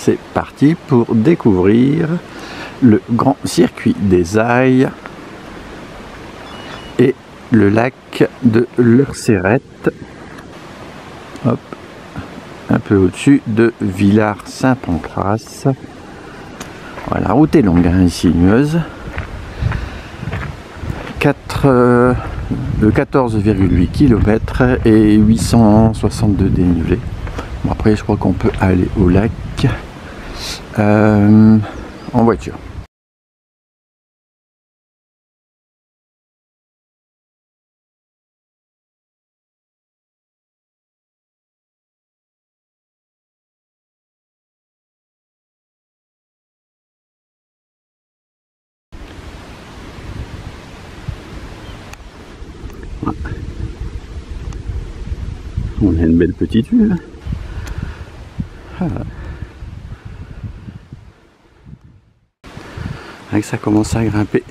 c'est parti pour découvrir le grand circuit des Ayes et le lac de l'Urcerette, hop, un peu au-dessus de Villars-Saint-Pancrace. Voilà, la route est longue, hein, et sinueuse. 14,8 km et 862 dénivelés. Bon, après, je crois qu'on peut aller au lac en voiture. On a une belle petite vue là. Voilà. Avec ça commence à grimper.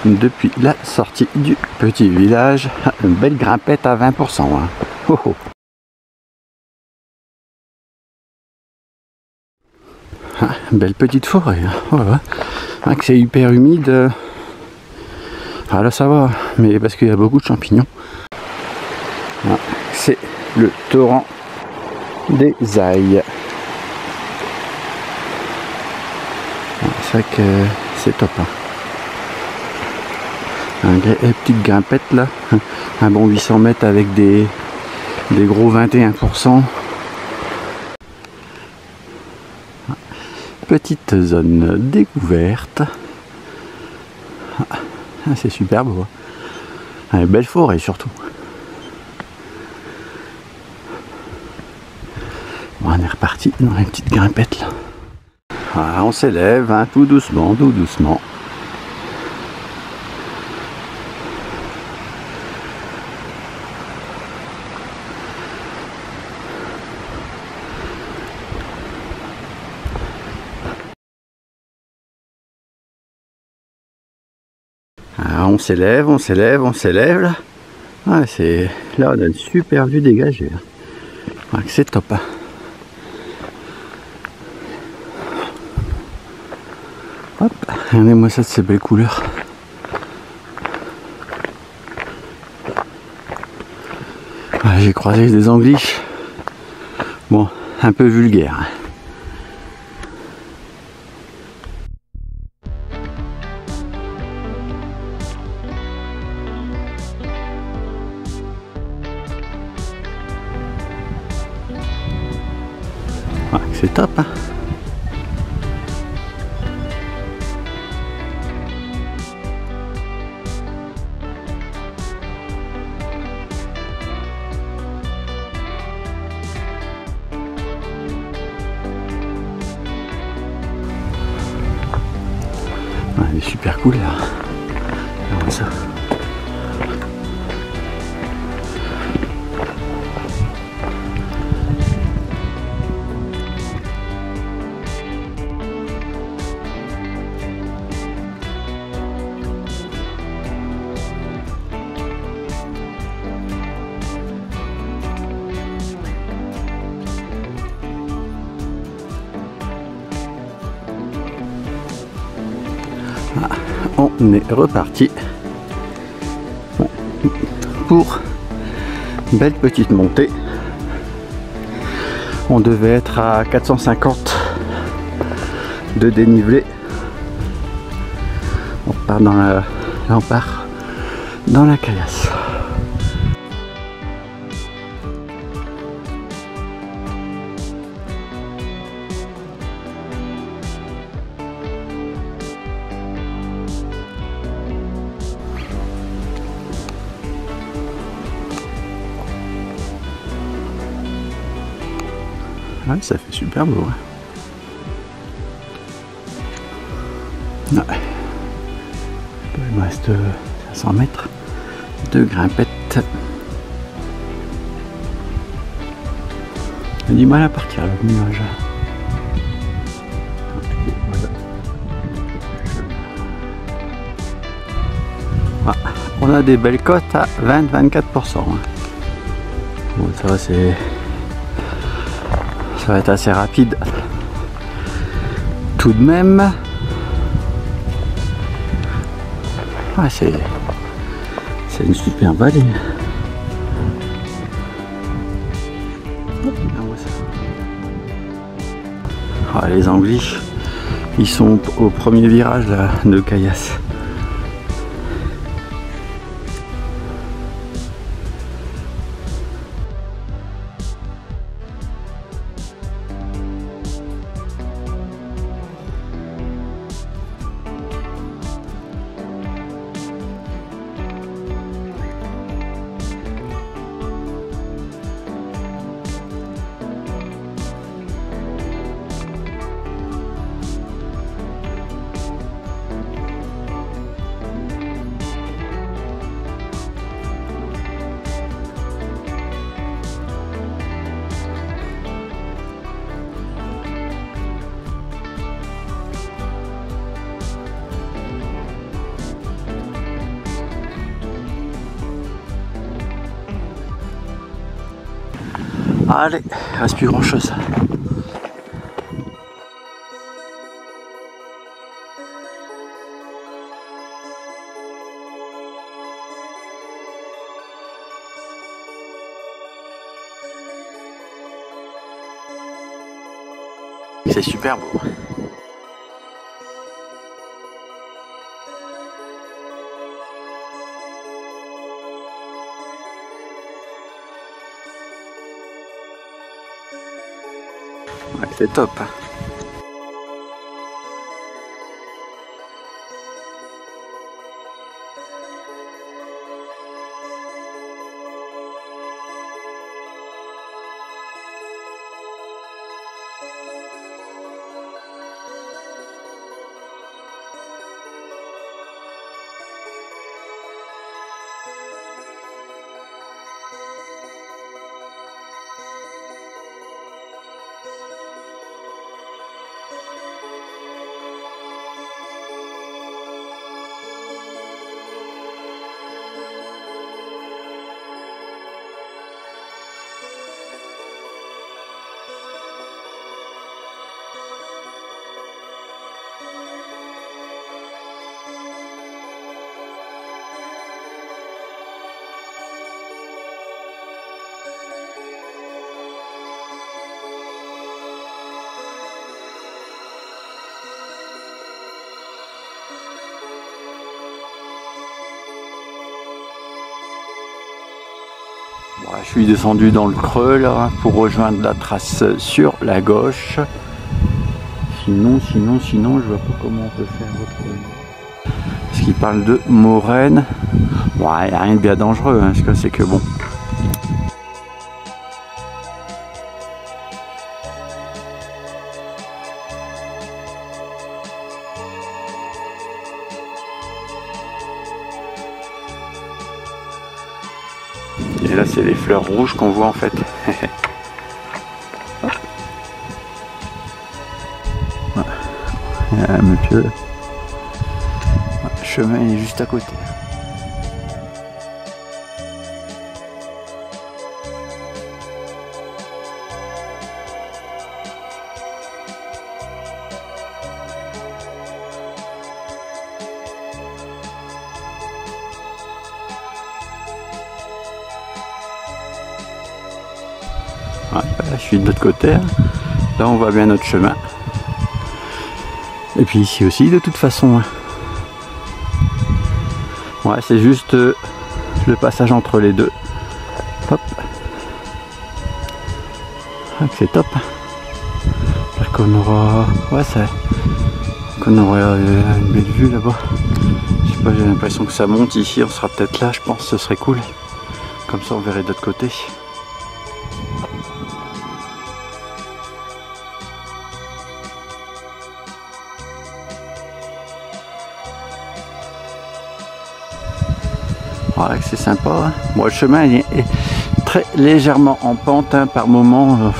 Depuis la sortie du petit village, une belle grimpette à 20%. Hein. Oh oh. Ah, belle petite forêt. Hein. Oh, ouais. Ah, que c'est hyper humide. Ah là ça va, mais parce qu'il y a beaucoup de champignons. Ah, c'est le torrent des Ayes. Ah, c'est vrai que c'est top. Hein. Une petite grimpette là, un bon 800 mètres avec des gros 21%. Petite zone découverte. C'est super beau. Une belle forêt surtout. Bon, on est reparti dans une petite grimpette là. Ah, on s'élève hein, tout doucement, tout doucement. Ah, on s'élève, on s'élève, on s'élève là. Ah, c'est là on a une super vue dégagée. Ah, c'est top. Hein. Hop, regardez-moi ça de ces belles couleurs. Ah, j'ai croisé des angliches. Bon, un peu vulgaire. C'est top, hein. Ouais, des super couleurs. Regarde ça. On est reparti pour une belle petite montée. On devait être à 450 de dénivelé. On part dans la, là on part dans la caillasse. Ouais, ça fait super beau. Ouais. Il me reste 500 mètres de grimpette. J'ai du mal à partir là, le nuage. Ah, on a des belles cotes à 20-24%. Bon, ça va, ça va être assez rapide. Tout de même. Ah, c'est une super vallée. Ah, les Angliches, ils sont au premier virage là, de Caillasse. Allez, il reste plus grand chose. C'est super beau. Ouais, c'est top. Bon, je suis descendu dans le creux là pour rejoindre la trace sur la gauche. Sinon, je vois pas comment on peut faire autrement. Parce qu'il parle de moraine. Bon, il n'y a rien de bien dangereux, hein, ce que c'est que bon. Et là, c'est les fleurs rouges qu'on voit en fait. Voilà, monsieur. Le chemin est juste à côté. Ouais, je suis de l'autre côté. Là, on voit bien notre chemin. Et puis ici aussi, de toute façon. Ouais, c'est juste le passage entre les deux. Hop. C'est top. J'espère qu'on aura... Ouais, qu'on aura une belle vue là-bas. Je sais pas, j'ai l'impression que ça monte ici. On sera peut-être là, je pense. Ce serait cool. Comme ça, on verrait de l'autre côté. Ouais, c'est sympa. Hein. Bon, le chemin est très légèrement en pente hein, par moment.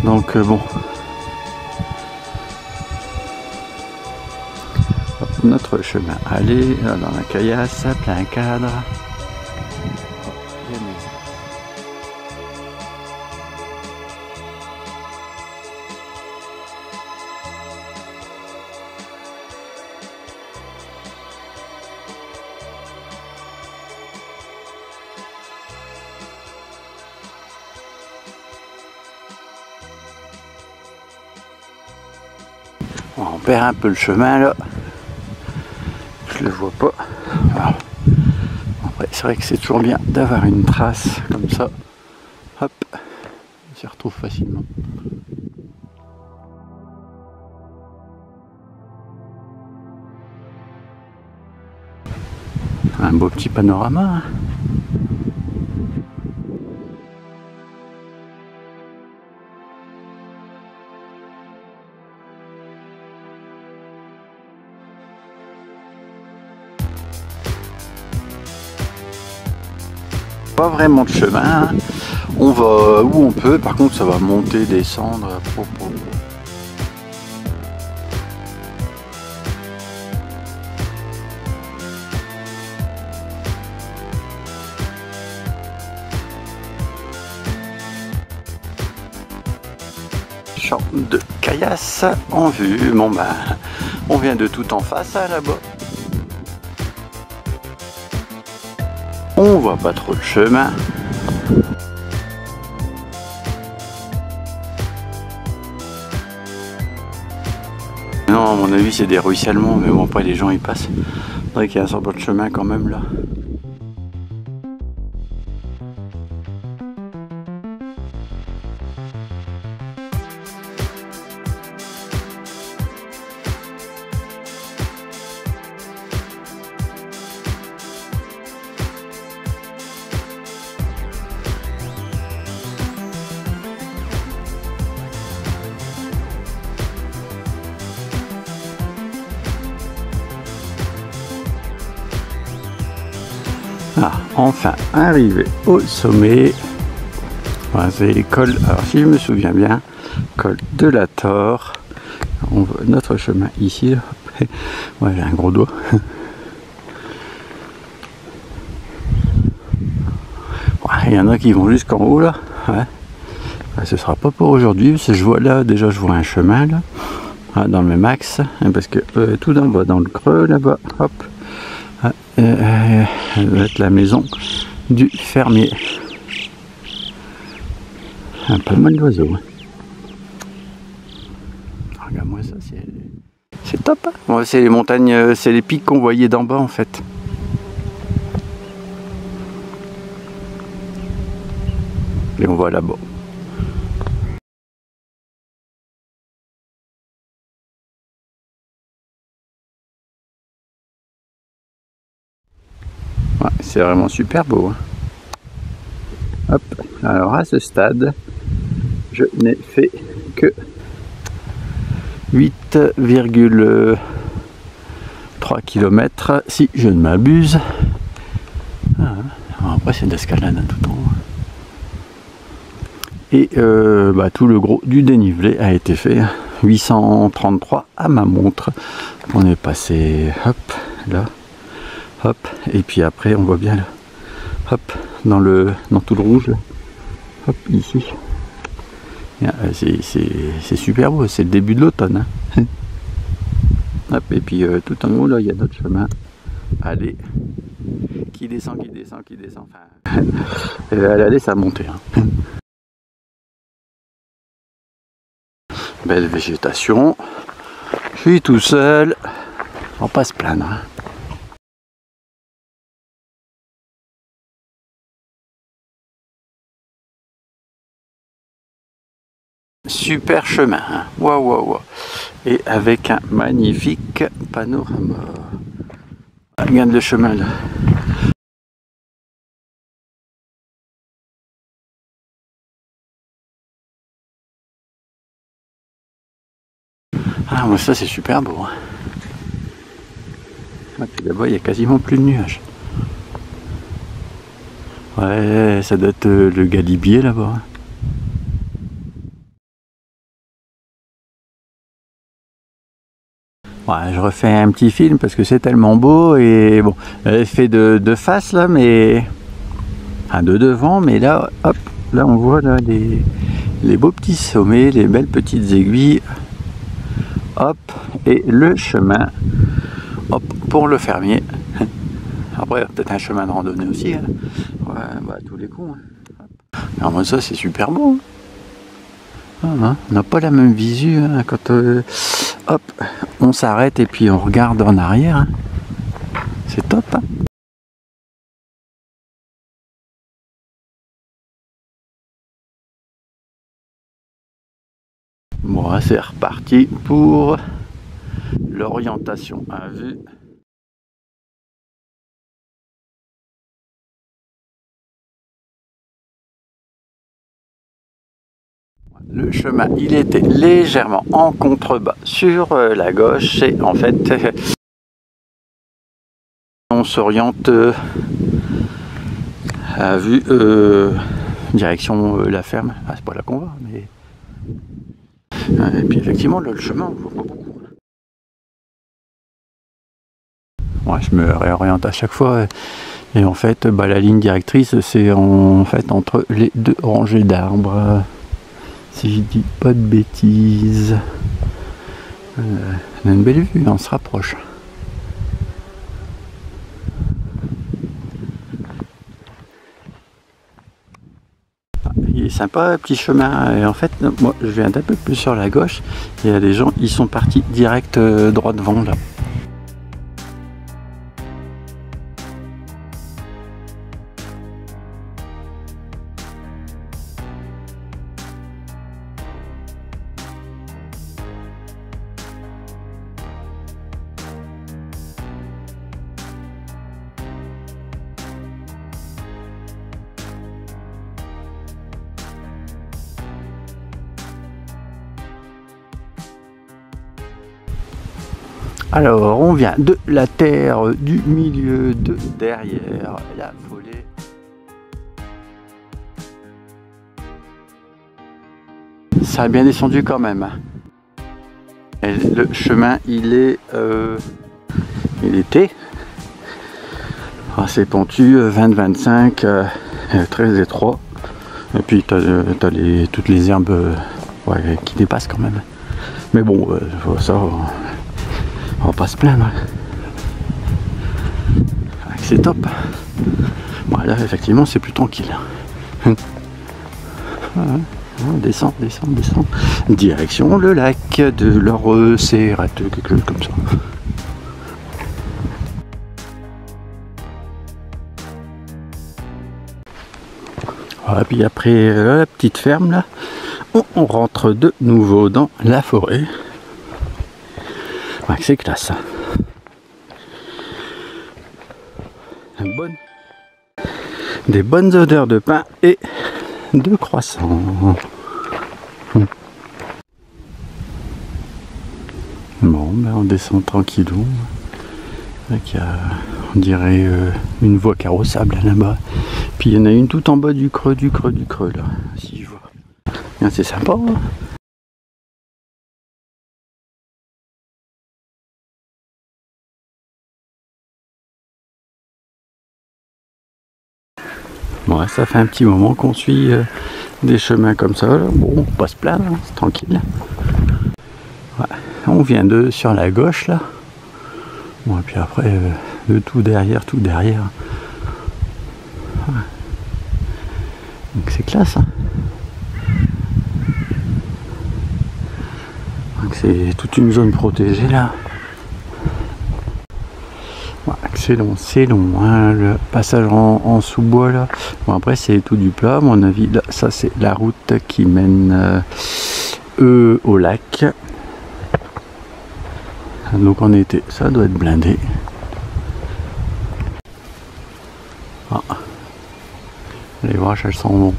Donc bon. Notre chemin. Allez, là, dans la caillasse, plein cadre. On perd un peu le chemin là. Je le vois pas. Alors, après, c'est vrai que c'est toujours bien d'avoir une trace comme ça. Hop, on s'y retrouve facilement. Un beau petit panorama. Hein. Pas vraiment de chemin, hein. On va où on peut, par contre ça va monter, descendre. Champ de caillasse en vue. Bon ben, on vient de tout en face hein, là-bas. On voit pas trop le chemin. Non, à mon avis, c'est des ruissellements, mais bon, après les gens ils passent. C'est vrai qu'il y a un sort de chemin quand même là. Ah, enfin arrivé au sommet. Voilà, c'est les cols, alors si je me souviens bien, col de la Torre. On voit notre chemin ici. Ouais, j'ai un gros doigt. Il y en a qui vont jusqu'en haut là. Ouais. Ce sera pas pour aujourd'hui, parce que je vois là, déjà je vois un chemin là, dans le même axe, hein, parce que tout en bas, dans le creux là-bas, hop, ça va être la maison du fermier. Pas mal d'oiseaux. Hein. Regarde-moi ça, c'est top. Hein. Ouais, c'est les montagnes, c'est les pics qu'on voyait d'en bas en fait. Et on voit là-bas. Ouais, c'est vraiment super beau. Hein. Hop. Alors à ce stade, je n'ai fait que 8,3 km si je ne m'abuse. Ah, après c'est de l'escalade hein, tout en haut. Et tout le gros du dénivelé a été fait. 833 à ma montre. On est passé hop là. Hop, et puis après on voit bien là, hop, dans tout le rouge là. Hop, ici. C'est super beau, c'est le début de l'automne. Hein. Hop, et puis tout en haut là, il y a notre chemin. Allez, qui descend, qui descend, qui descend. Enfin, allez, ça a monté. Hein. Belle végétation. Je suis tout seul. On va pas se plaindre. Hein. Super chemin, hein. Waouh, waouh, waouh. Et avec un magnifique panorama. Regarde le chemin là. Ah, moi ça c'est super beau. Hein. Ah, puis là-bas il y a quasiment plus de nuages. Ouais, ça doit être le Galibier là-bas. Ouais, je refais un petit film parce que c'est tellement beau et bon, elle fait de face là, mais de devant, mais là, hop, là on voit là les beaux petits sommets, les belles petites aiguilles, hop, et le chemin, hop, pour le fermier. Après, peut-être un chemin de randonnée aussi, hein. Ouais, bah, à tous les coups. Hein. Alors moi ça c'est super beau. Hein. On n'a pas la même visu hein, quand hop, on s'arrête et puis on regarde en arrière. Hein. C'est top. Hein. Bon, c'est reparti pour l'orientation à vue. Le chemin, il était légèrement en contrebas sur la gauche et en fait, on s'oriente à vue direction la ferme. Ah, c'est pas là qu'on va, mais... Et puis effectivement, là, le chemin, on voit pas beaucoup. Ouais, je me réoriente à chaque fois. Et en fait, bah, la ligne directrice, c'est en fait entre les deux rangées d'arbres. Si je dis pas de bêtises. On a une belle vue, on se rapproche. Il est sympa, petit chemin. Et en fait, moi, je viens d'un peu plus sur la gauche. Il y a des gens, ils sont partis direct droit devant là. Alors, on vient de la terre du milieu, de derrière la volée. Ça a bien descendu quand même. Et le chemin, il est était assez pentu, 20-25, très étroit. Et puis, tu as toutes les herbes ouais, qui dépassent quand même. Mais bon, ça... on va pas se plaindre. C'est top. Voilà, effectivement, c'est plus tranquille. On descend. Direction le lac de l'Orcérat, quelque chose comme ça. Voilà, puis après la petite ferme là, on rentre de nouveau dans la forêt. Ouais, c'est classe. Des bonnes odeurs de pain et de croissant. Bon, ben on descend tranquillou. Il y a, on dirait une voie carrossable là-bas. Puis il y en a une tout en bas du creux là, si je vois. C'est sympa. Hein. Ouais, ça fait un petit moment qu'on suit des chemins comme ça. Là. Bon, on passe plein, hein, c'est tranquille. Ouais, on vient de sur la gauche là. Bon, et puis après, de tout derrière. Ouais. Donc c'est classe. Hein. Donc c'est toute une zone protégée là. C'est long, hein, le passage en sous-bois là. Bon après c'est tout du plat, à mon avis. Là, ça c'est la route qui mène au lac. Donc en été, ça doit être blindé. Ah. Les vaches elles sont longues.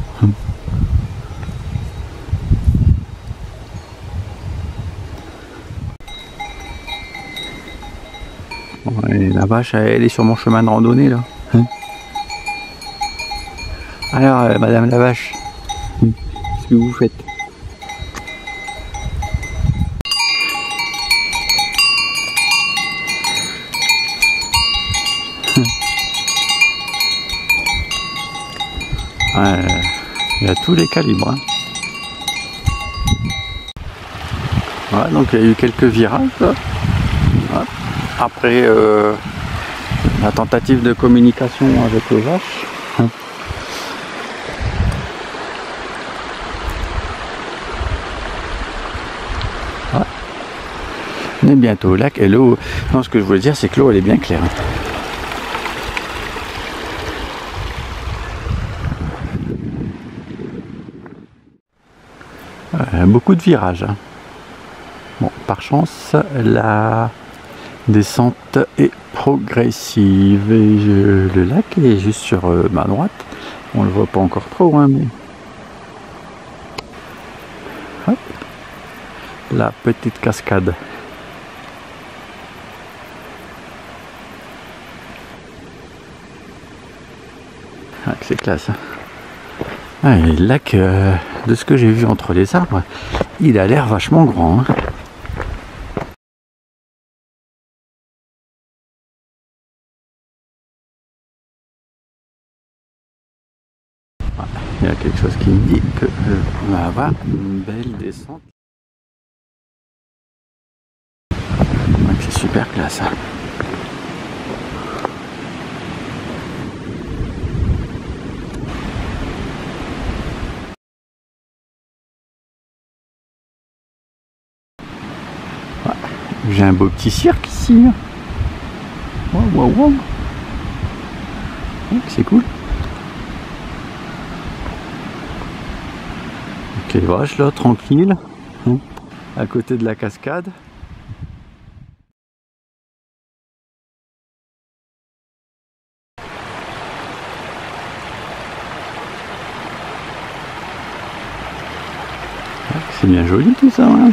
Et la vache, elle est sur mon chemin de randonnée là. Alors, madame la vache, qu'est-ce que vous faites? Il y a tous les calibres. Hein. Voilà, donc il y a eu quelques virages. Là. Après la tentative de communication avec les vaches. Voilà. On est bientôt au lac et l'eau. Non, ce que je voulais dire, c'est que l'eau elle est bien claire. Beaucoup de virages. Hein. Bon, par chance, la descente est progressive et le lac est juste sur ma droite. On le voit pas encore trop, hein, mais hop, la petite cascade. Ah, c'est classe. Hein. Ah, et le lac, de ce que j'ai vu entre les arbres, il a l'air vachement grand. Hein. Il y a quelque chose qui me dit qu'on va avoir une belle descente. C'est super classe. Hein. J'ai un beau petit cirque ici. Wow, wow, wow. C'est cool. Ok, les vaches là, tranquille. À côté de la cascade. C'est bien joli tout ça. Hein.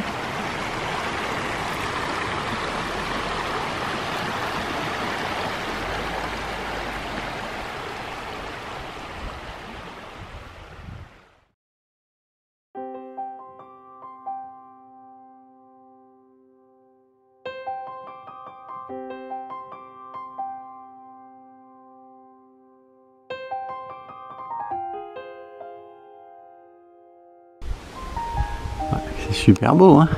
C'est super beau, hein.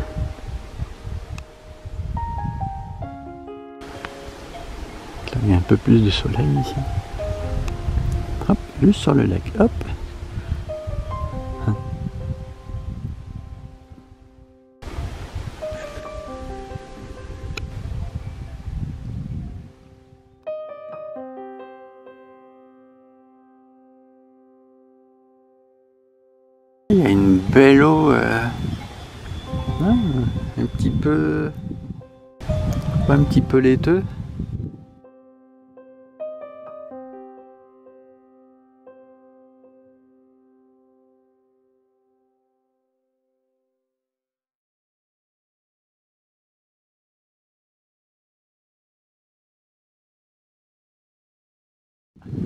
Là, il y a un peu plus de soleil ici. Hop, juste sur le lac, hop. Il y a une belle eau, un petit peu, pas un petit peu laiteux.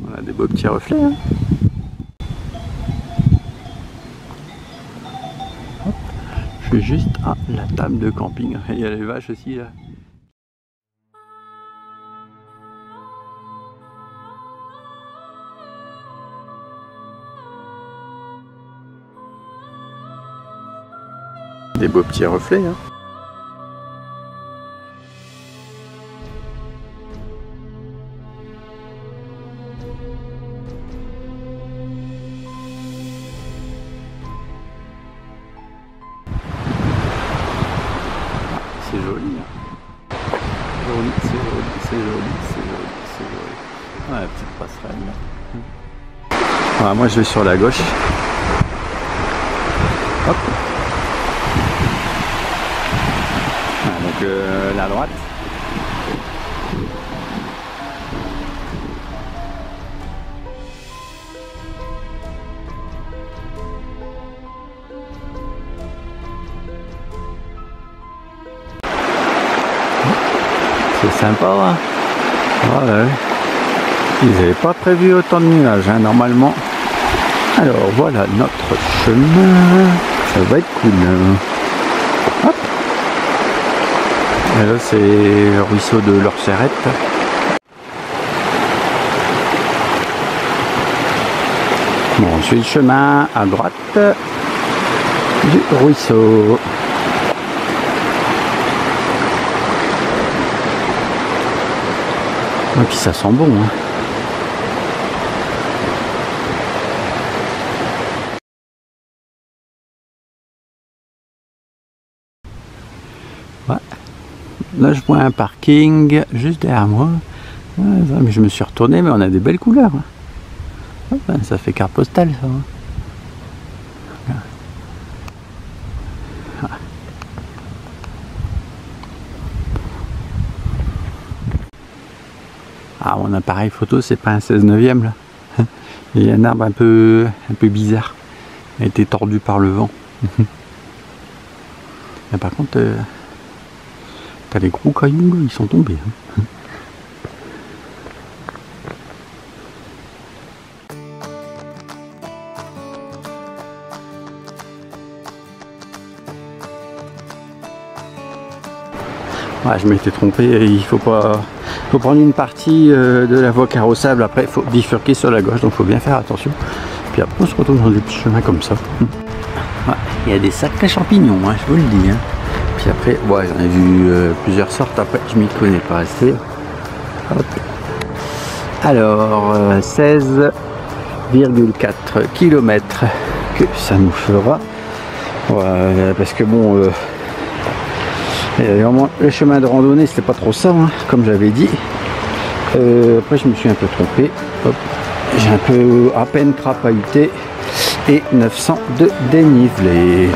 On a des beaux petits reflets. Hein. Je suis juste à la table de camping. Il y a les vaches aussi là. Des beaux petits reflets. Hein. C'est joli, hein. Joli, c'est joli, c'est joli, c'est joli, c'est joli. Ah, la petite passerelle là. Voilà, moi je vais sur la gauche. Hop. Voilà, donc la droite. C'est sympa, hein. Voilà. Ils n'avaient pas prévu autant de nuages, hein, normalement. Alors voilà notre chemin, ça va être cool. Hop. Et là c'est le ruisseau de l'Orcerette. Bon, on suit le chemin à droite du ruisseau. Et puis ça sent bon, hein. Ouais. Là je vois un parking juste derrière moi. Ouais, mais je me suis retourné, mais on a des belles couleurs. Ouais, ça fait carte postale ça. Ah, mon appareil photo, c'est pas un 16/9 là. Il y a un arbre un peu bizarre. Il a été tordu par le vent. Et par contre, t'as les gros cailloux là, ils sont tombés. Hein. Ouais, je m'étais trompé, il faut prendre une partie de la voie carrossable, après il faut bifurquer sur la gauche, donc il faut bien faire attention. Puis après on se retrouve dans des petits chemins comme ça. Ouais, il y a des sacrés champignons, hein, je vous le dis. Hein. Puis après, ouais, j'en ai vu plusieurs sortes, après je m'y connais pas assez. Hop. Alors, 16,4 km que ça nous fera. Ouais, parce que bon... vraiment, le chemin de randonnée c'était pas trop ça, hein, comme j'avais dit. Après je me suis un peu trompé. J'ai un peu à peine crapahuté et 900 de dénivelé.